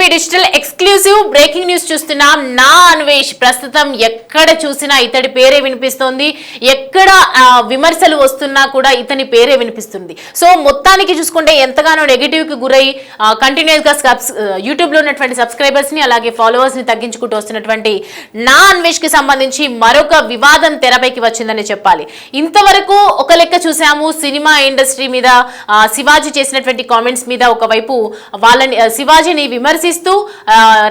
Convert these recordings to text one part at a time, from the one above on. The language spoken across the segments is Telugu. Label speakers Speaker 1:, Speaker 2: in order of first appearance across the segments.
Speaker 1: TV digital exclusive breaking news చూస్తున్నాం. నా అన్వేష్ ప్రస్తుతం ఎక్కడ చూసినా ఇతడి పేరే వినిపిస్తోంది. ఎక్కడ విమర్శలు వస్తున్నా కూడా ఇతని పేరే వినిపిస్తుంది. సో మొత్తానికి చూసుకుంటే ఎంతగానో నెగిటివ్ కి గురై కంటిన్యూస్ గా యూట్యూబ్ లో ఉన్నటువంటి సబ్స్క్రైబర్స్ ని అలాగే ఫాలోవర్స్ ని తగ్గించుకుంటూ వస్తున్నటువంటి నా అన్వేష్ కి సంబంధించి మరొక వివాదం తెరపైకి వచ్చిందని చెప్పాలి. ఇంతవరకు ఒక లెక్క చూసాము, సినిమా ఇండస్ట్రీ మీద శివాజీ చేసినటువంటి కామెంట్స్ మీద ఒకవైపు వాళ్ళని శివాజీని విమర్శిస్తూ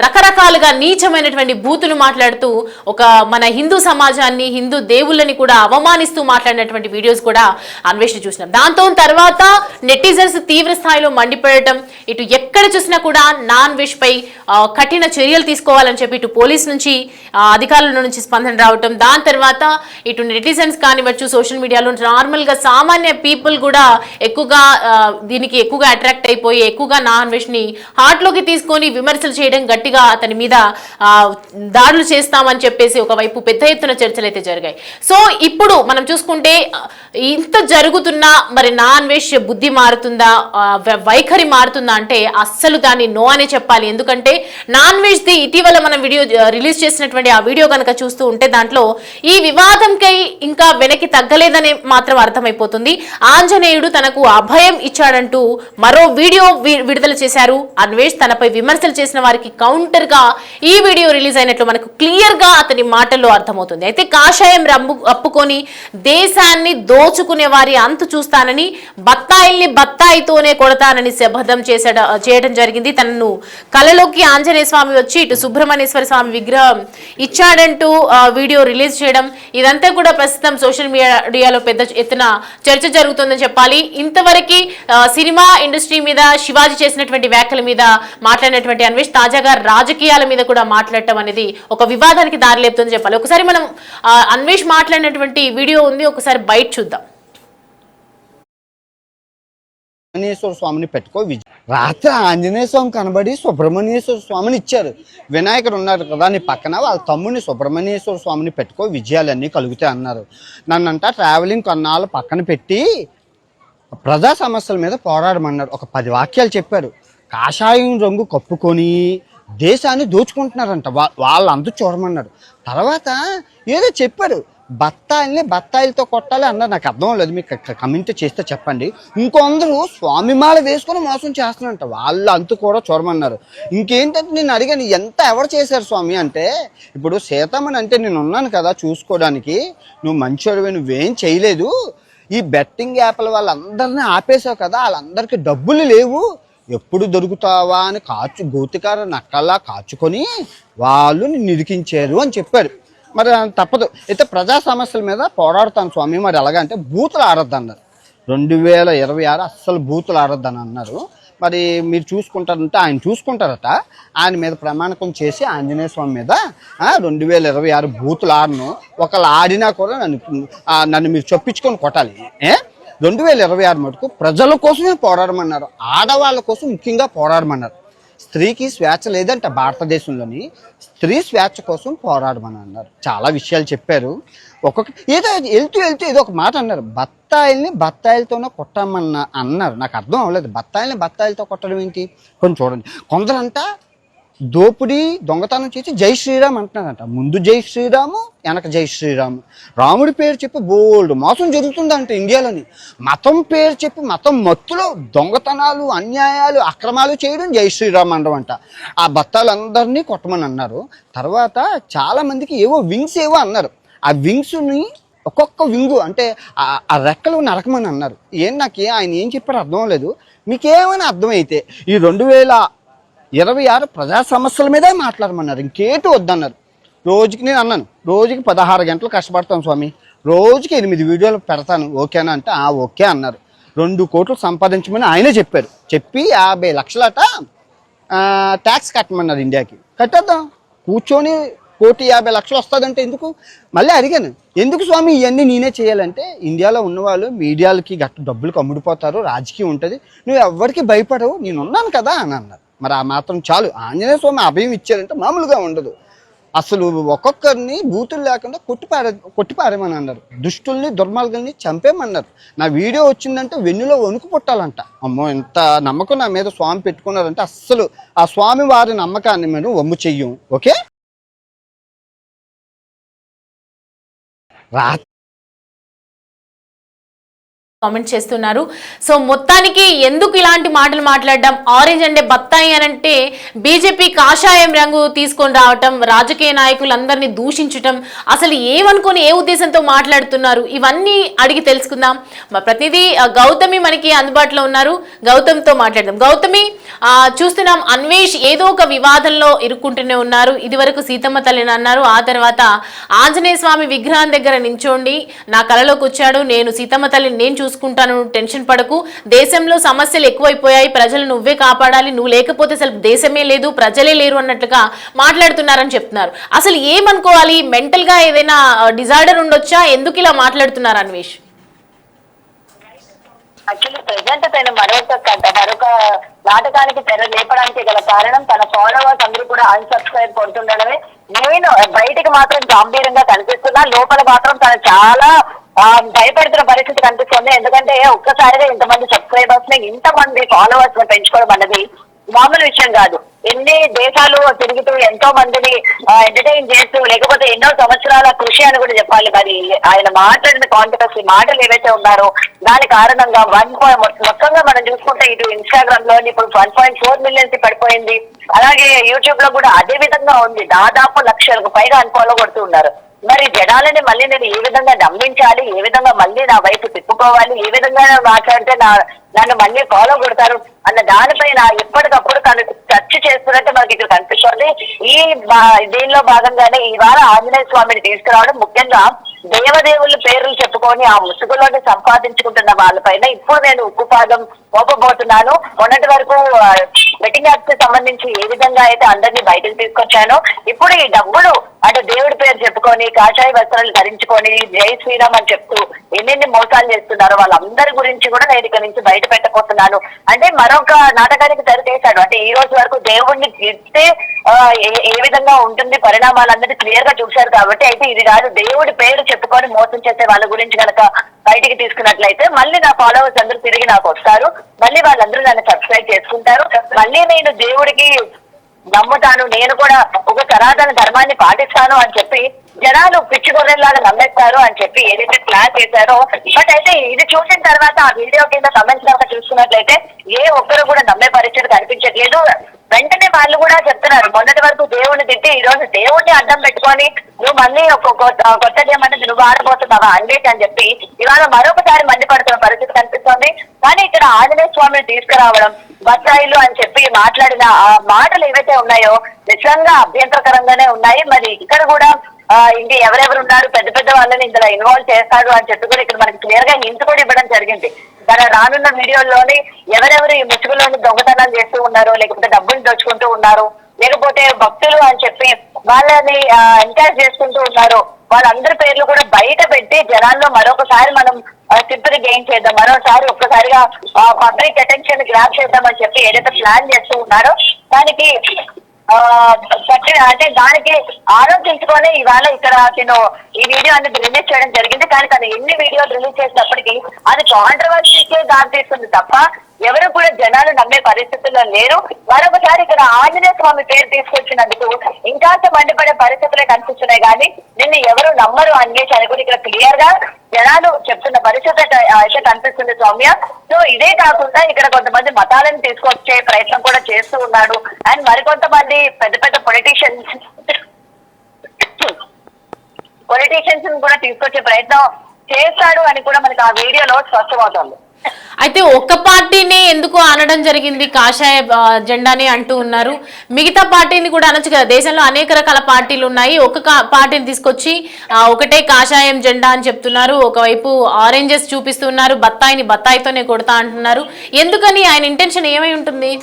Speaker 1: రకరకాలుగా నీచమైనటువంటి బూతులు మాట్లాడుతూ ఒక మన హిందూ సమాజాన్ని, హిందూ దేవుళ్ళని కూడా అవమానిస్తూ మాట్లాడినటువంటి వీడియోస్ కూడా అన్వేషణ చూసినాం. దాంతో తర్వాత నెటిజన్స్ తీవ్ర స్థాయిలో మండిపడటం, ఇటు ఎక్కడ చూసినా కూడా నా అన్వేష్ పై కఠిన చర్యలు తీసుకోవాలని చెప్పి ఇటు పోలీస్ నుంచి అధికారుల నుంచి స్పందన రావటం, దాని తర్వాత ఇటు నెటిజన్స్ కానివచ్చు, సోషల్ మీడియాలో నార్మల్ గా సామాన్య పీపుల్ కూడా ఎక్కువగా దీనికి ఎక్కువగా అట్రాక్ట్ అయిపోయి ఎక్కువగా నా అన్వేష్ ని హార్ట్ లోకి తీసుకొని విమర్శలు చేయడం, గట్టిగా అతని మీద దాడులు చేస్తామని చెప్పేసి ఒకవైపు పెద్ద ఎత్తున చర్చలు అయితే జరిగాయి. సో ఇప్పుడు మనం చూసుకుంటే ఇంత జరుగుతున్నా మరి నా అన్వేష్ బుద్ధి మారుతుందా, వైఖరి మారుతుందా అంటే అస్సలు దాన్ని నో అనే చెప్పాలి. ఎందుకంటే నా అన్వేష్ ది ఇటీవల మనం వీడియో రిలీజ్ చేసినటువంటి ఆ వీడియో కనుక చూస్తూ ఉంటే దాంట్లో ఈ వివాదంకై ఇంకా వెనక్కి తగ్గలేదని మాత్రం అర్థమైపోతుంది. ఆంజనేయుడు తనకు అభయం ఇచ్చాడంటూ మరో వీడియో విడుదల చేశారు అన్వేష్. తనపై విమర్శలు చేసిన వారికి కౌంటర్ గా ఈ వీడియో రిలీజ్ అయినట్లు మనకు క్లియర్ గా అతని మాటల్లో అర్థమవుతుంది. అయితే కాషాయం అప్పుకొని దేశాన్ని దోచుకునే వారి అంతు చూస్తానని, బత్తాయిల్ని బత్తాయితోనే కొడతానని శపథం చేయడం జరిగింది. తనను కలలోకి ఆంజనేయ స్వామి వచ్చి ఇటు సుబ్రహ్మణ్యేశ్వర స్వామి విగ్రహం ఇచ్చాడంటూ వీడియో రిలీజ్ చేయడం, ఇదంతా కూడా ప్రస్తుతం సోషల్ మీడియాలో పెద్ద ఎత్తున చర్చ జరుగుతుందని చెప్పాలి. ఇంతవరకు సినిమా ఇండస్ట్రీ మీద శివాజీ చేసినటువంటి వ్యాఖ్యల మీద మాట్లాడినటువంటి అన్వేష్ తాజాగా రాజకీయాల మీద కూడా మాట్లాడటం అనేది ఒక వివాదానికి దారిలేపుతుందని చెప్పాలి. ఒకసారి మనం అన్వేష్ మాట్లాడినటువంటి వీడియో ఉంది, ఒకసారి బయట చూద్దాం.
Speaker 2: సుబ్రహ్మణ్యేశ్వర స్వామిని పెట్టుకో రాత్రి ఆంజనేయ స్వామి కనబడి సుబ్రహ్మణ్యేశ్వర స్వామిని ఇచ్చారు. వినాయకుడు ఉన్నారు కదా నీ పక్కన, వాళ్ళ తమ్ముడిని సుబ్రహ్మణ్యేశ్వర స్వామిని పెట్టుకో విజయాలన్నీ కలుగుతాయి అన్నారు. నన్నంట ట్రావెలింగ్ కొన్నాళ్ళు పక్కన పెట్టి ప్రజా సమస్యల మీద పోరాడమన్నారు. ఒక 10 వాక్యాలు చెప్పారు. కాషాయం రంగు కప్పుకొని దేశాన్ని దోచుకుంటున్నారంట, వాళ్ళంతా చూడమన్నారు. తర్వాత ఏదో చెప్పారు, బత్తాయిలతో కొట్టాలి అన్నారు. నాకు అర్థం లేదు, మీకు కమెంట్ చేస్తే చెప్పండి. ఇంకొందరు స్వామిమాల వేసుకొని మోసం చేస్తున్నారంట, వాళ్ళు అంతు కూడా చూడమన్నారు. ఇంకేంటంటే నేను అడిగాను, ఎంత ఎవరు చేశారు స్వామి అంటే, ఇప్పుడు సీతమ్మని అంటే నేను ఉన్నాను కదా చూసుకోవడానికి, నువ్వు మంచివాడివి, నువ్వేం చేయలేదు. ఈ బెట్టింగ్ యాప్ల వాళ్ళందరినీ ఆపేశావు కదా, వాళ్ళందరికీ డబ్బులు లేవు, ఎప్పుడు దొరుకుతావా అని గోతికార నక్కల్లా కాచుకొని వాళ్ళు నిరికించారు అని చెప్పారు. మరి తప్పదు. అయితే ప్రజా సమస్యల మీద పోరాడుతాను స్వామి, మరి ఎలాగంటే బూతులు ఆడొద్దు అన్నారు. 2026 అస్సలు బూతులు ఆడొద్దని అన్నారు. మరి మీరు చూసుకుంటారంటే ఆయన చూసుకుంటారట, ఆయన మీద ప్రమాణకం చేసి ఆంజనేయ స్వామి మీద 2026 బూతులు ఆడను, ఒకళ్ళు ఆడినా కూడా నన్ను మీరు చొప్పించుకొని కొట్టాలి. 2026 మటుకు ప్రజల కోసమే పోరాడమన్నారు, ఆడవాళ్ళ కోసం ముఖ్యంగా పోరాడమన్నారు. స్త్రీకి స్వేచ్ఛ లేదంట భారతదేశంలోని, స్త్రీ స్వేచ్ఛ కోసం పోరాడమని అన్నారు. చాలా విషయాలు చెప్పారు. ఏదో వెళ్తూ ఏదో ఒక మాట అన్నారు, బత్తాయిల్ని బత్తాయిలతోనే కొట్టమన్నా అన్నారు. నాకు అర్థం అవ్వలేదు, బత్తాయిల్ని బత్తాయిలతో కొట్టడం ఏంటి? కొంచెం చూడండి. కొందరంట దోపిడీ దొంగతనం చేసి జై శ్రీరామ్ అంటున్నారంట. ముందు జై శ్రీరాము, వెనక జై శ్రీరాము. రాముడి పేరు చెప్పి బోల్డ్ మోసం జరుగుతుందంట ఇండియాలోని. మతం పేరు చెప్పి మతం మత్తులో దొంగతనాలు, అన్యాయాలు, అక్రమాలు చేయడం జై శ్రీరామ్ అనడం అంట. ఆ బత్తాలందరినీ కొట్టమని అన్నారు. తర్వాత చాలా మందికి ఏవో వింగ్స్ ఏవో అన్నారు. ఆ వింగ్స్ని ఒక్కొక్క వింగు అంటే ఆ రెక్కలు నరకమని అన్నారు. నాకు ఆయన ఏం చెప్పారో అర్థం లేదు. మీకేమైనా అర్థమైతే ఈ 2026 ప్రజా సమస్యల మీదే మాట్లాడమన్నారు, ఇంకేటు వద్దన్నారు. రోజుకి నేను అన్నాను, రోజుకి 16 గంటలు కష్టపడతాను స్వామి, రోజుకి 8 వీడియోలు పెడతాను, ఓకేనా అంటే ఓకే అన్నారు. 2 కోట్లు సంపాదించమని ఆయనే చెప్పారు. చెప్పి 50 లక్షలట ట్యాక్స్ కట్టమన్నారు. ఇండియాకి కట్టేద్దాం, కూర్చొని 1,50,00,000 వస్తుందంటే ఎందుకు? మళ్ళీ అడిగాను, ఎందుకు స్వామి ఇవన్నీ నేనే చేయాలంటే, ఇండియాలో ఉన్నవాళ్ళు మీడియాలకి డబ్బులకు అమ్ముడిపోతారు, రాజకీయం ఉంటుంది, నువ్వు ఎవరికి భయపడవు, నేనున్నాను కదా అని అన్నారు. మరి ఆ మాత్రం చాలు. ఆంజనేయ స్వామి అభయం ఇచ్చారంటే మామూలుగా ఉండదు. అసలు ఒక్కొక్కరిని బూతులు లేకుండా కొట్టిపారేమని అన్నారు. దుష్టుల్ని దుర్మార్గుల్ని చంపేమన్నారు. నా వీడియో వచ్చిందంటే వెన్నులో వణుకు పుట్టాలంట. అమ్మో, ఎంత నమ్మకం నా మీద స్వామి పెట్టుకున్నారంటే అస్సలు ఆ స్వామి వారి నమ్మకాన్ని మేము వమ్ము చెయ్యం. ఓకే,
Speaker 1: కామెంట్ చేస్తున్నారు. సో మొత్తానికి ఎందుకు ఇలాంటి మాటలు మాట్లాడడం, ఆరెంజ్ అంటే బత్తాయి అని అంటే బీజేపీ కాషాయం రంగు తీసుకొని రావటం, రాజకీయ నాయకులందరినీ దూషించటం, అసలు ఏమనుకొని ఏ ఉద్దేశంతో మాట్లాడుతున్నారు, ఇవన్నీ అడిగి తెలుసుకుందాం. మా ప్రతిదీ గౌతమి మనకి అందుబాటులో ఉన్నారు. గౌతమ్తో మాట్లాడదాం. గౌతమి, చూస్తున్నాం అన్వేష్ ఏదో ఒక వివాదంలో ఇరుక్కుంటూనే ఉన్నారు. ఇది వరకు సీతమ్మ తల్లిని అన్నారు, ఆ తర్వాత ఆంజనేయ స్వామి విగ్రహం దగ్గర నించోండి నా కలలోకి వచ్చాడు, నేను సీతమ్మ తల్లిని నేను చూసుకుంటాను, టెన్షన్ పడకు, దేశంలో సమస్యలు ఎక్కువైపోయాయి, ప్రజలు నువ్వే కాపాడాలి, నువ్వు లేకపోతే అసలు దేశమే లేదు, ప్రజలే లేరు అన్నట్లుగా మాట్లాడుతున్నారని చెప్తున్నారు. అసలు ఏమనుకోవాలి, మెంటల్ గా ఏదైనా డిజార్డర్ ఉండొచ్చా, ఎందుకు ఇలా మాట్లాడుతున్నారు అన్వేష్?
Speaker 3: యాక్చువల్లీ ప్రెసెంట్ తను మరొక నాటకానికి తెర లేపడానికి గల కారణం తన ఫాలోవర్స్ అందరూ కూడా అన్సబ్స్క్రైబ్ కొడుతుండడమే. నేను బయటికి మాత్రం గంభీరంగా కనిపిస్తున్నా, లోపల మాత్రం తను చాలా భయపెడుతున్న పరిస్థితి కనిపిస్తుంది. ఎందుకంటే ఒక్కసారిగా ఇంతమంది సబ్స్క్రైబర్స్ ని, ఇంతమంది ఫాలోవర్స్ ని పెంచుకోవడం అన్నది మామూలు విషయం కాదు. ఎన్ని దేశాలు తిరుగుతూ ఎంతో మందిని ఎంటర్టైన్ చేస్తూ, లేకపోతే ఎన్నో సంవత్సరాల కృషి అని కూడా చెప్పాలి. మరి ఆయన మాట్లాడిన కాంట్రవర్సీ మాటలు ఏవైతే ఉన్నారో దాని కారణంగా మొత్తంగా మనం చూసుకుంటే ఇటు ఇన్స్టాగ్రామ్ లో ఇప్పుడు 1.4 మిలియన్స్ పడిపోయింది. అలాగే యూట్యూబ్ లో కూడా అదే విధంగా ఉంది. దాదాపు 1 లక్షలకు పైగా అన్ఫాలో కొడుతూ ఉన్నారు. మరి జనాలని మళ్ళీ నేను ఏ విధంగా నమ్మించాలి, ఏ విధంగా మళ్ళీ నా వైపు తిప్పుకోవాలి, ఏ విధంగా మాట్లాడితే నన్ను మళ్ళీ ఫాలో కొడతారు అన్న దానిపైన ఎప్పటికప్పుడు తను చర్చ చేస్తున్నట్టు మనకి ఇక్కడ కనిపిస్తుంది. దీనిలో భాగంగానే ఇవాళ ఆంజనేయ స్వామిని తీసుకురావడం, ముఖ్యంగా దేవదేవుల పేర్లు చెప్పుకొని ఆ ముసుగులోని సంపాదించుకుంటున్న వాళ్ళపైన ఇప్పుడు నేను ఉక్కుపాదం మోపబోతున్నాను. మొన్నటి వరకు బెట్టింగ్ యాప్స్ కి సంబంధించి ఏ విధంగా అయితే అందరినీ బయటకు తీసుకొచ్చానో, ఇప్పుడు ఈ డబ్బులు అంటే దేవుడి పేరు చెప్పుకొని కాషాయ వస్త్రాలు ధరించుకొని జై శ్రీరామ్ అని చెప్తూ ఎన్నెన్ని మోసాలు చేస్తున్నారో వాళ్ళందరి గురించి కూడా నేను ఇక్కడ నుంచి బయట పెట్టబోతున్నాను. అంటే మరొక నాటకానికి తెరతీశాడు. అంటే ఈ రోజు వరకు దేవుడిని తిడితే ఏ విధంగా ఉంటుంది పరిణామాలందరినీ క్లియర్ గా చూశారు. కాబట్టి అయితే ఇది కాదు, దేవుడి పేరు చెప్పుకొని మోసం చేసే వాళ్ళ గురించి కనుక బయటికి తీసుకున్నట్లయితే మళ్ళీ నా ఫాలోవర్స్ అందరూ తిరిగి నాకు వస్తారు, మళ్ళీ వాళ్ళందరూ నన్ను సబ్స్క్రైబ్ చేసుకుంటారు, మళ్ళీ నేను దేవుడికి నమ్ముతాను, నేను కూడా ఒక సనాతన ధర్మాన్ని పాటిస్తాను అని చెప్పి జనాలు పిచ్చి గొర్రెల్లాగా నమ్మేస్తారు అని చెప్పి ఏదైతే ప్లాన్ చేశారో. బట్ అయితే ఇది చూసిన తర్వాత ఆ వీడియో కింద కమెంట్స్ కనుక చూసుకున్నట్లయితే ఏ ఒక్కరు కూడా నమ్మే పరిస్థితి కనిపించట్లేదు. వెంటనే వాళ్ళు కూడా చెప్తున్నారు, మొన్నటి వరకు దేవుడిని తిట్టి ఈ రోజు దేవుడిని అడ్డం పెట్టుకొని నువ్వు మళ్ళీ కొత్త ఏమన్నది నువ్వు ఆడబోతున్నావా అండేసి అని చెప్పి ఇవాళ మరొకసారి మండిపడుతున్న పరిస్థితి కనిపిస్తుంది. కానీ ఇక్కడ ఆంజనేయ స్వామిని తీసుకురావడం, బత్తాయిలు అని చెప్పి మాట్లాడిన ఆ మాటలు ఏవైతే ఉన్నాయో నిజంగా అభ్యంతరకరంగానే ఉన్నాయి. మరి ఇక్కడ కూడా ఇంక ఎవరెవరు ఉన్నారు, పెద్ద పెద్ద వాళ్ళని ఇందులో ఇన్వాల్వ్ చేస్తాడు అని చెప్పి కూడా ఇక్కడ మనకి క్లియర్ గా హింట్ కూడా ఇవ్వడం జరిగింది. తన రానున్న వీడియోల్లోని ఎవరెవరు ఈ ముసుగులోని దొంగతనాలు చేస్తూ ఉన్నారు, లేకపోతే డబ్బులు దోచుకుంటూ ఉన్నారు, లేకపోతే భక్తులు అని చెప్పి వాళ్ళని ఎంకరేజ్ చేసుకుంటూ ఉన్నారు, వాళ్ళందరి పేర్లు కూడా బయట పెట్టి జనాల్లో మరొకసారి మనం సింపతి గెయిన్ చేద్దాం, మరోసారి ఒక్కసారిగా పబ్లిక్ అటెన్షన్ గ్రాప్ చేద్దాం అని చెప్పి ఏదైతే ప్లాన్ చేస్తూ ఉన్నారో దానికి అంటే దానికి ఆలోచించుకొని ఇవాళ ఇక్కడ నేను ఈ వీడియో అనేది రిలీజ్ చేయడం జరిగింది. కానీ తను ఎన్ని వీడియోలు రిలీజ్ చేసినప్పటికీ అది కాంట్రవర్సీకే దారి తీస్తుంది తప్ప ఎవరు కూడా జనాలు నమ్మే పరిస్థితుల్లో లేరు. మరొకసారి ఇక్కడ ఆంజనేయ స్వామి పేరు తీసుకొచ్చినందుకు ఇంకాస్త మండిపడే పరిస్థితులే కనిపిస్తున్నాయి. కానీ నిన్ను ఎవరు నమ్మరు అన్వేష్ అని కూడా ఇక్కడ క్లియర్ గా జనాలు చెప్తున్న పరిస్థితి అయితే కనిపిస్తుంది సౌమ్య. సో ఇదే కాకుండా ఇక్కడ కొంతమంది మతాలను తీసుకొచ్చే ప్రయత్నం కూడా చేస్తూ ఉన్నాడు. అండ్ మరికొంతమంది పెద్ద పెద్ద పొలిటీషియన్స్ కూడా తీసుకొచ్చే ప్రయత్నం చేస్తాడు అని కూడా మనకి ఆ వీడియోలో స్పష్టమవుతుంది.
Speaker 1: అయితే ఒక్క పార్టీని ఎందుకు అనడం జరిగింది, కాషాయ జెండాని అంటూ ఉన్నారు, మిగతా పార్టీని కూడా అనొచ్చు కదా, దేశంలో అనేక రకాల పార్టీలు ఉన్నాయి, ఒక్క పార్టీని తీసుకొచ్చి ఒకటే కాషాయం జెండా అని చెప్తున్నారు, ఒకవైపు ఆరెంజెస్ చూపిస్తున్నారు, బత్తాయిని బత్తాయితోనే కొడతా అంటున్నారు, ఎందుకని ఆయన ఇంటెన్షన్ ఏమై ఉంటుంది?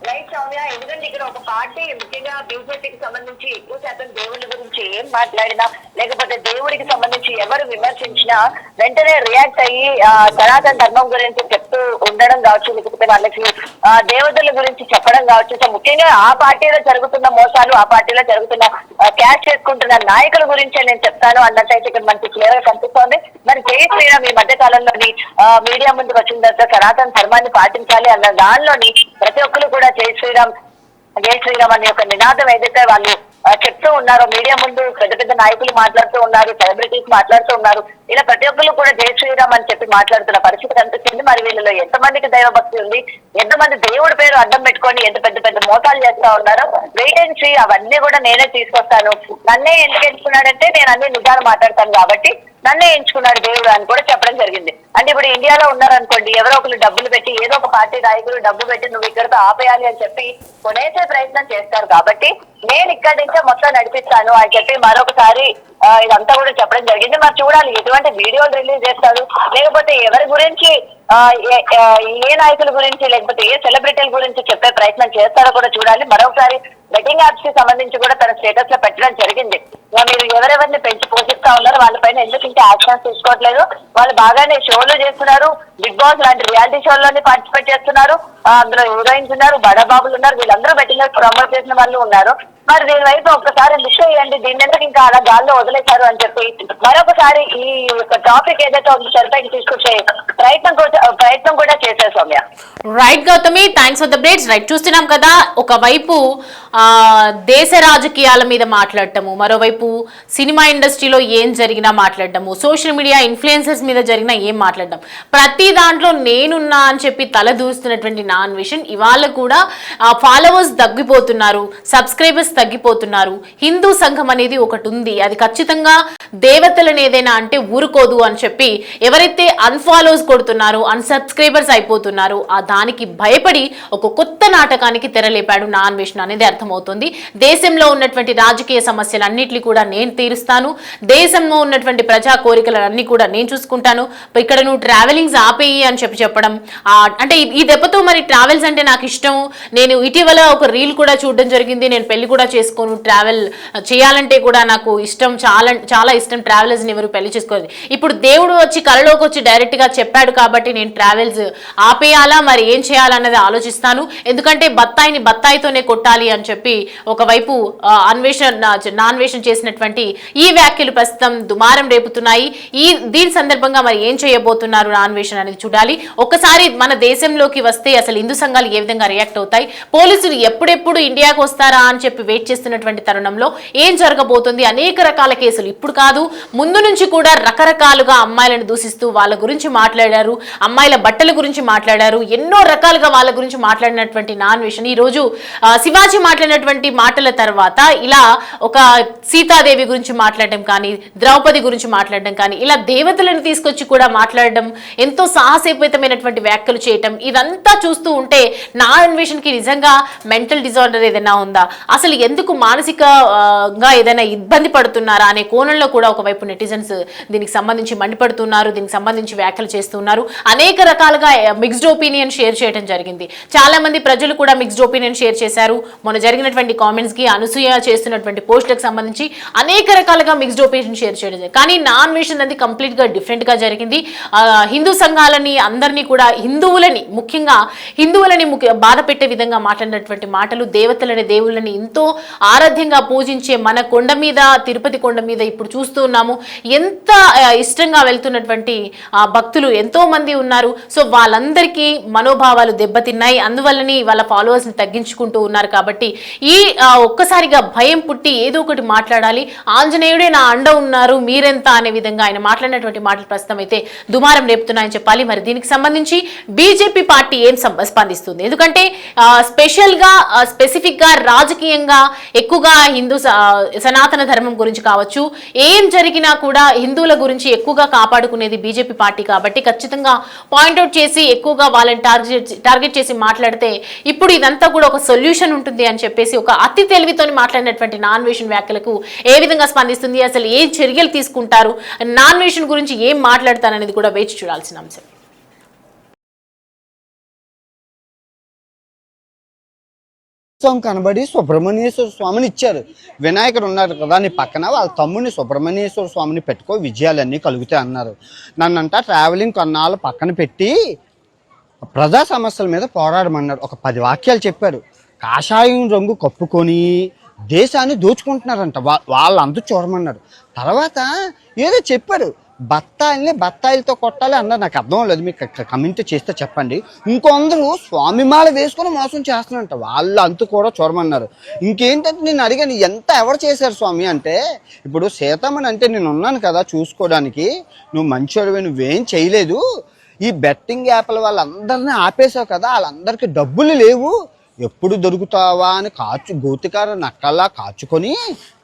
Speaker 3: రైట్ సౌమ్య, ఎందుకంటే ఇక్కడ ఒక పార్టీ ముఖ్యంగా బీజేపీకి సంబంధించి ఎక్కువ శాతం దేవుళ్ళ గురించి ఏం మాట్లాడినా లేకపోతే దేవుడికి సంబంధించి ఎవరు విమర్శించినా వెంటనే రియాక్ట్ అయ్యి సనాతన ధర్మం గురించి చెప్తూ ఉండడం కావచ్చు, లేకపోతే వాళ్ళకి దేవతల గురించి చెప్పడం కావచ్చు. సో ముఖ్యంగా ఆ పార్టీలో జరుగుతున్న మోసాలు, ఆ పార్టీలో జరుగుతున్న క్యాష్ చేసుకుంటున్న నాయకుల గురించే నేను చెప్తాను అన్నట్టయితే ఇక్కడ మనకి క్లియర్ గా కనిపిస్తోంది. మరి జై శ్రీరామ్ ఈ మధ్య కాలంలోని మీడియా ముందుకు వచ్చిన తర్వాత సనాతన ధర్మాన్ని పాటించాలి అన్న దానిలోని ప్రతి ఒక్కరు కూడా జై శ్రీరామ్ అనే ఒక నినాదం ఏదైతే వాళ్ళు చెప్తూ ఉన్నారో, మీడియా ముందు పెద్ద పెద్ద నాయకులు మాట్లాడుతూ ఉన్నారు, సెలబ్రిటీస్ మాట్లాడుతూ ఉన్నారు, ఇలా ప్రతి ఒక్కరు కూడా జై శ్రీరామ్ అని చెప్పి మాట్లాడుతున్న పరిస్థితి కనిపిస్తుంది. మరి వీళ్ళలో ఎంతమందికి దైవభక్తి ఉంది, ఎంతమంది దేవుడి పేరు అడ్డం పెట్టుకొని ఎంత పెద్ద పెద్ద మోసాలు చేస్తా ఉన్నారో వెయిట్ అండ్ సీ. అవన్నీ కూడా నేనే తీసుకొస్తాను. నన్నే ఎందుకు ఎంచుకున్నాడంటే నేను అన్ని నిజాలు మాట్లాడతాను కాబట్టి నన్నే ఎంచుకున్నాడు దేవుడు అని కూడా చెప్పడం జరిగింది. అంటే ఇప్పుడు ఇండియాలో ఉన్నారనుకోండి, ఎవరో ఒకరు డబ్బులు పెట్టి ఏదో ఒక పార్టీ నాయకులు డబ్బు పెట్టి నువ్వు ఇక్కడితో ఆపేయాలి అని చెప్పి కొనేసే ప్రయత్నం చేస్తారు. కాబట్టి నేను ఇక్కడి నుంచే మొత్తం నడిపిస్తాను అని చెప్పి మరొకసారి ఇదంతా కూడా చెప్పడం జరిగింది. మరి చూడాలి ఎటువంటి వీడియోలు రిలీజ్ చేస్తాడు, లేకపోతే ఎవరి గురించి ఏ నాయకుల గురించి లేకపోతే ఏ సెలబ్రిటీల గురించి చెప్పే ప్రయత్నం చేస్తారో కూడా చూడాలి. మరొకసారి బెట్టింగ్ యాప్స్ కి సంబంధించి కూడా తన స్టేటస్ లో పెట్టడం జరిగింది. మీరు ఎవరెవరిని పెంచి పోషిస్తా ఉన్నారో వాళ్ళపైన ఎందుకు ఇంకా యాక్షన్స్ తీసుకోవట్లేదు, వాళ్ళు బాగానే షోలు చేస్తున్నారు, బిగ్ బాస్ లాంటి రియాలిటీ షోల్లోనే పార్టిసిపేట్ చేస్తున్నారు, అందులో హీరోయిన్స్ ఉన్నారు, బడాబాబులు ఉన్నారు, వీళ్ళందరూ బెట్టింగ్ ప్రమోట్ చేసిన వాళ్ళు ఉన్నారు. మరి దీని వైపు ఒక్కసారి లిస్ట్ చేయండి, దీని ఎందుకు ఇంకా అలా గాల్లో వదిలేశారు అని చెప్పి మరొకసారి ఈ యొక్క టాపిక్ ఏదైతే ఉందో తెరపైకి తీసుకొచ్చే ప్రయత్నం కూడా చేశారు Soumya.
Speaker 1: Right Gautami, thanks for the updates. Right, చూస్తున్నాం కదా, ఒకవైపు దేశ రాజకీయాల మీద మాట్లాడటము, మరోవైపు సినిమా ఇండస్ట్రీలో ఏం జరిగినా మాట్లాడటము, సోషల్ మీడియా ఇన్ఫ్లుయెన్సర్స్ మీద జరిగినా ఏం మాట్లాడడం, ప్రతి దాంట్లో నేనున్నా అని చెప్పి తల దూస్తున్నటువంటి నాన్ విషన్ ఇవాళ కూడా ఫాలోవర్స్ తగ్గిపోతున్నారు, సబ్స్క్రైబర్స్ తగ్గిపోతున్నారు. హిందూ సంఘం అనేది ఒకటి ఉంది, అది ఖచ్చితంగా దేవతలను ఏదైనా అంటే ఊరుకోదు అని చెప్పి ఎవరైతే అన్ఫాలోస్ కొడుతున్నారో, అన్సబ్స్క్రైబర్స్ అయిపోతున్నారో దానికి భయపడి ఒక కొత్త నాటకానికి తెరలేపాడు నాన్ విషన్ అనేది అర్థమవుతుంది. దేశంలో ఉన్నటువంటి రాజకీయ సమస్యలన్నింటినీ కూడా నేను తీరుస్తాను, దేశంలో ఉన్నటువంటి ప్రజా కోరికలన్నీ కూడా నేను చూసుకుంటాను, ఇక్కడ నువ్వు ట్రావెలింగ్స్ ఆపేయి అని చెప్పడం. అంటే ఈ దెబ్బతో మరి ట్రావెల్స్ అంటే నాకు ఇష్టం, నేను ఇటీవల ఒక రీల్ కూడా చూడడం జరిగింది, నేను పెళ్లి కూడా చేసుకోను, ట్రావెల్ చేయాలంటే కూడా నాకు ఇష్టం, చాలా ఇష్టం, ట్రావెలర్స్ని ఎవరు పెళ్లి చేసుకోవాలి. ఇప్పుడు దేవుడు వచ్చి కళలోకి వచ్చి డైరెక్ట్ గా చెప్పాడు కాబట్టి నేను ట్రావెల్స్ ఆపేయాలా, మరి ఏం చేయాలన్నది ఆలోచిస్తాను, ఎందుకంటే బత్తాయితోనే కొట్టాలి అని చెప్పి ఒకవైపు నాన్వేషణ చేసినటువంటి ఈ వ్యాఖ్యలు ప్రస్తుతం దుమారం రేపుతున్నాయి. దీని సందర్భంగా మరి ఏం చేయబోతున్నారు నాన్వేషణ అనేది చూడాలి. ఒక్కసారి మన దేశంలోకి వస్తే అసలు హిందూ సంఘాలు ఏ విధంగా రియాక్ట్ అవుతాయి, పోలీసులు ఎప్పుడెప్పుడు ఇండియాకు వస్తారా అని చెప్పి వెయిట్ చేస్తున్నటువంటి తరుణంలో ఏం జరగబోతుంది. అనేక రకాల కేసులు ఇప్పుడు కాదు ముందు నుంచి కూడా రకరకాలుగా అమ్మాయిలను దూషిస్తూ వాళ్ళ గురించి మాట్లాడారు, అమ్మాయిల బట్టల గురించి మాట్లాడారు, ఎన్నో రకాలుగా వాళ్ళ గురించి మాట్లాడినటువంటి నాన్ విషన్ ఈ రోజు శివాజీ మాట్లాడినటువంటి మాటల తర్వాత ఇలా ఒక సీతాదేవి గురించి మాట్లాడడం కానీ, ద్రౌపది గురించి మాట్లాడడం కానీ, ఇలా దేవతలను తీసుకొచ్చి కూడా మాట్లాడడం, ఎంతో సాహసోపేతమైనటువంటి వ్యాఖ్యలు చేయటం, ఇదంతా చూస్తూ ఉంటే నాన్ విషన్ కి నిజంగా మెంటల్ డిజార్డర్ ఏదైనా ఉందా, అసలు ఎందుకు మానసికంగా ఏదైనా ఇబ్బంది పడుతున్నారా అనే కోణంలో కూడా ఒకవైపు నెటిజన్స్ దీనికి సంబంధించి మండిపడుతున్నారు, దీనికి సంబంధించి వ్యాఖ్యలు చేస్తున్నారు. అనేక రకాలుగా మిక్స్డ్ ఒపీనియన్ షేర్ చేయడం జరిగింది. చాలా మంది ప్రజలు కూడా మిక్స్డ్ ఒపీనియన్ షేర్ చేశారు. మొన్న జరిగినటువంటి కామెంట్స్ కి అనసూయ చేస్తున్నటువంటి పోస్టులకు సంబంధించి అనేక రకాలుగా మిక్స్డ్ ఒపీనియన్ షేర్ చేయడం జరిగింది. కానీ నాన్ విషన్ అనేది కంప్లీట్ గా డిఫరెంట్ గా జరిగింది. హిందూ సంఘాలని అందరినీ కూడా ముఖ్యంగా హిందువులని బాధ పెట్టే విధంగా మాట్లాడినటువంటి మాటలు, దేవతలని దేవుళ్ళని ఎంతో ఆరాధ్యంగా పూజించే మన కొండ మీద, తిరుపతి కొండ మీద ఇప్పుడు చూస్తూ ఉన్నాము ఎంత ఇష్టంగా వెళ్తున్నటువంటి భక్తులు ఎంతో మంది ఉన్నారు. సో వాళ్ళందరికీ మనోభావాలు దెబ్బతిన్నాయి, అందువల్లని వాళ్ళ ఫాలోవర్స్ ని తగ్గించుకుంటూ ఉన్నారు. కాబట్టి ఈ ఒక్కసారిగా భయం పుట్టి ఏదో ఒకటి మాట్లాడాలి, ఆంజనేయుడే నా అండ ఉన్నారు మీరెంత అనే విధంగా ఆయన మాట్లాడినటువంటి మాటలు ప్రస్తుతం అయితే దుమారం రేపుతున్నాయని చెప్పాలి. మరి దీనికి సంబంధించి బీజేపీ పార్టీ ఏం స్పందిస్తుంది, ఎందుకంటే స్పెసిఫిక్ గా రాజకీయంగా ఎక్కువగా హిందూ సనాతన ధర్మం గురించి కావచ్చు, ఏం జరిగినా కూడా హిందువుల గురించి ఎక్కువగా కాపాడుకునేది బీజేపీ పార్టీ కాబట్టి ఖచ్చితంగా పాయింట్అవుట్ చేసి ఎక్కువగా వాళ్ళని టార్గెట్ చేసి మాట్లాడితే ఇప్పుడు ఇదంతా కూడా ఒక సొల్యూషన్ ఉంటుంది అని చెప్పేసి ఒక అతి తెలివితో మాట్లాడినటువంటి నాన్ విషన్ వ్యాఖ్యలకు ఏ విధంగా స్పందిస్తుంది, అసలు ఏ చర్యలు తీసుకుంటారు, నాన్ విషన్ గురించి ఏం మాట్లాడతారనేది కూడా వేచి చూడాల్సిన అంశం.
Speaker 2: స్వామి కనబడి సుబ్రహ్మణ్యేశ్వర స్వామిని ఇచ్చారు. వినాయకుడు ఉన్నారు కదా నీ పక్కన, వాళ్ళ తమ్ముడిని సుబ్రహ్మణ్యేశ్వర స్వామిని పెట్టుకో విజయాలన్నీ కలుగుతాయి అన్నారు. నన్నంట ట్రావెలింగ్ కొన్నాళ్ళు పక్కన పెట్టి ప్రజా సమస్యల మీద పోరాడమన్నాడు. ఒక 10 వాక్యాలు చెప్పాడు. కాషాయం రంగు కప్పుకొని దేశాన్ని దోచుకుంటున్నారంట, వాళ్ళంతా చూడమన్నాడు. తర్వాత ఏదో చెప్పాడు, బత్తాయిలతో కొట్టాలి అన్నారు. నాకు అర్థం లేదు, మీకు కమెంట్ చేస్తే చెప్పండి. ఇంకొందరు స్వామిమాల వేసుకొని మోసం చేస్తున్నారంట, వాళ్ళంతా కూడా చూడమన్నారు. ఇంకేంటంటే నేను అడిగాను, ఎవరు చేశారు స్వామి అంటే, ఇప్పుడు సీతమ్మని అంటే నేను ఉన్నాను కదా చూసుకోవడానికి, నువ్వు మంచివాడివి, నువ్వేం చేయలేదు, ఈ బెట్టింగ్ యాప్ల వాళ్ళందరినీ ఆపేశావు కదా, వాళ్ళందరికీ డబ్బులు లేవు, ఎప్పుడు దొరుకుతావా అని గోతికార నక్కల్లా కాచుకొని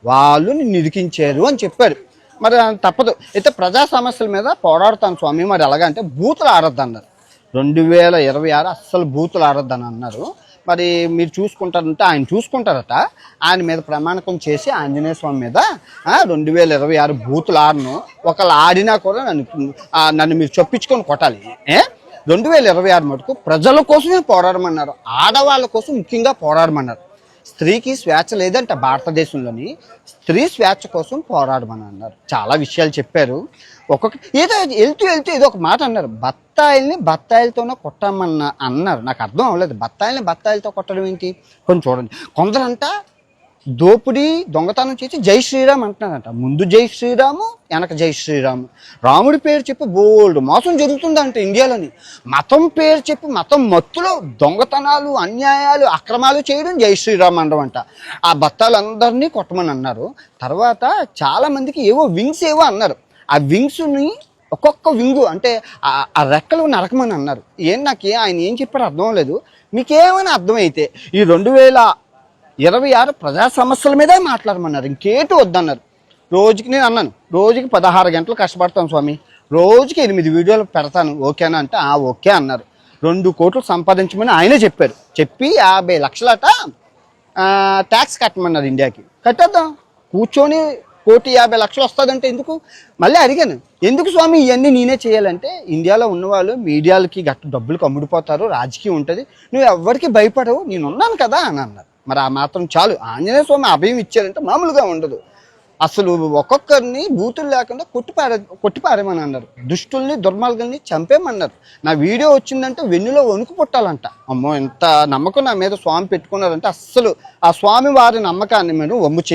Speaker 2: వాళ్ళు నిన్ను ఇరికించారు అని చెప్పాడు. మరి తప్పదు, అయితే ప్రజా సమస్యల మీద పోరాడుతాను స్వామి, మరి ఎలాగంటే బూతులు ఆడొద్దు అన్నారు. 2026 అస్సలు బూతులు ఆడొద్దని అన్నారు. మరి మీరు చూసుకుంటారంటే ఆయన చూసుకుంటారట, ఆయన మీద ప్రమాణకం చేసి ఆంజనేయ స్వామి మీద 2026 బూతులు ఆడను, ఒకళ్ళు ఆడినా కూడా నన్ను మీరు చొప్పించుకొని కొట్టాలి. 2026 మటుకు ప్రజల కోసమే పోరాడమన్నారు, ఆడవాళ్ళ కోసం ముఖ్యంగా పోరాడమన్నారు. స్త్రీకి స్వేచ్ఛ లేదంట భారతదేశంలోని, స్త్రీ స్వేచ్ఛ కోసం పోరాడమని అన్నారు. చాలా విషయాలు చెప్పారు. ఏదో వెళ్తూ ఏదో ఒక మాట అన్నారు, బత్తాయిలతోనే కొట్టమన్నా అన్నారు. నాకు అర్థం అవ్వలేదు, బత్తాయిలతో కొట్టడం ఏంటి? కొంచెం చూడండి. కొందరంట దోపిడీ దొంగతనం చేసి జై శ్రీరామ్ అంటున్నారంట. ముందు జై శ్రీరాము, వెనక జై శ్రీరాము. రాముడి పేరు చెప్పి బోల్డ్ మోసం జరుగుతుందంట ఇండియాలోని. మతం పేరు చెప్పి మతం మత్తులో దొంగతనాలు, అన్యాయాలు, అక్రమాలు చేయడం జై శ్రీరామ్ అనడం అంట. ఆ బత్తాలందరినీ కొట్టమని అన్నారు. తర్వాత చాలా మందికి వింగ్స్ అన్నారు. ఆ వింగ్స్ని ఒక్కొక్క వింగు అంటే ఆ రెక్కలు నరకమని అన్నారు. ఆయన ఏం చెప్పారో అర్థం లేదు. మీకేమైనా అర్థమైతే ఈ 2026 ప్రజా సమస్యల మీదే మాట్లాడమన్నారు, ఇంకేటు వద్దన్నారు. నేను అన్నాను, రోజుకి 16 గంటలు కష్టపడతాను స్వామి, రోజుకి 8 వీడియోలు పెడతాను, ఓకేనా అంటే ఓకే అన్నారు. 2 కోట్లు సంపాదించమని ఆయనే చెప్పారు. చెప్పి 50 లక్షలట ట్యాక్స్ కట్టమన్నారు ఇండియాకి. కట్టేద్దాం, కూర్చొని 1,50,00,000 వస్తుందంటే ఎందుకు? మళ్ళీ అడిగాను, ఎందుకు స్వామి ఇవన్నీ నేనే చేయాలంటే, ఇండియాలో ఉన్నవాళ్ళు మీడియాలకి డబ్బులు కమ్ముడిపోతారు, రాజకీయం ఉంటుంది, నువ్వు ఎవరికి భయపడవు, నేను ఉన్నాను కదా అని అన్నారు. మరి ఆ మాత్రం చాలు. ఆంజనేయ స్వామి అభయం ఇచ్చారంటే మామూలుగా ఉండదు. అసలు ఒక్కొక్కరిని బూతులు లేకుండా కొట్టిపారేమని అన్నారు. దుష్టుల్ని దుర్మార్గుల్ని చంపేమన్నారు. నా వీడియో వచ్చిందంటే వెన్నులో వణుకు పుట్టాలంట. అమ్మో, ఎంత నమ్మకం నా మీద స్వామి పెట్టుకున్నారంటే అస్సలు ఆ స్వామి వారి నమ్మకాన్ని మీరు వమ్ము చెయ్యి.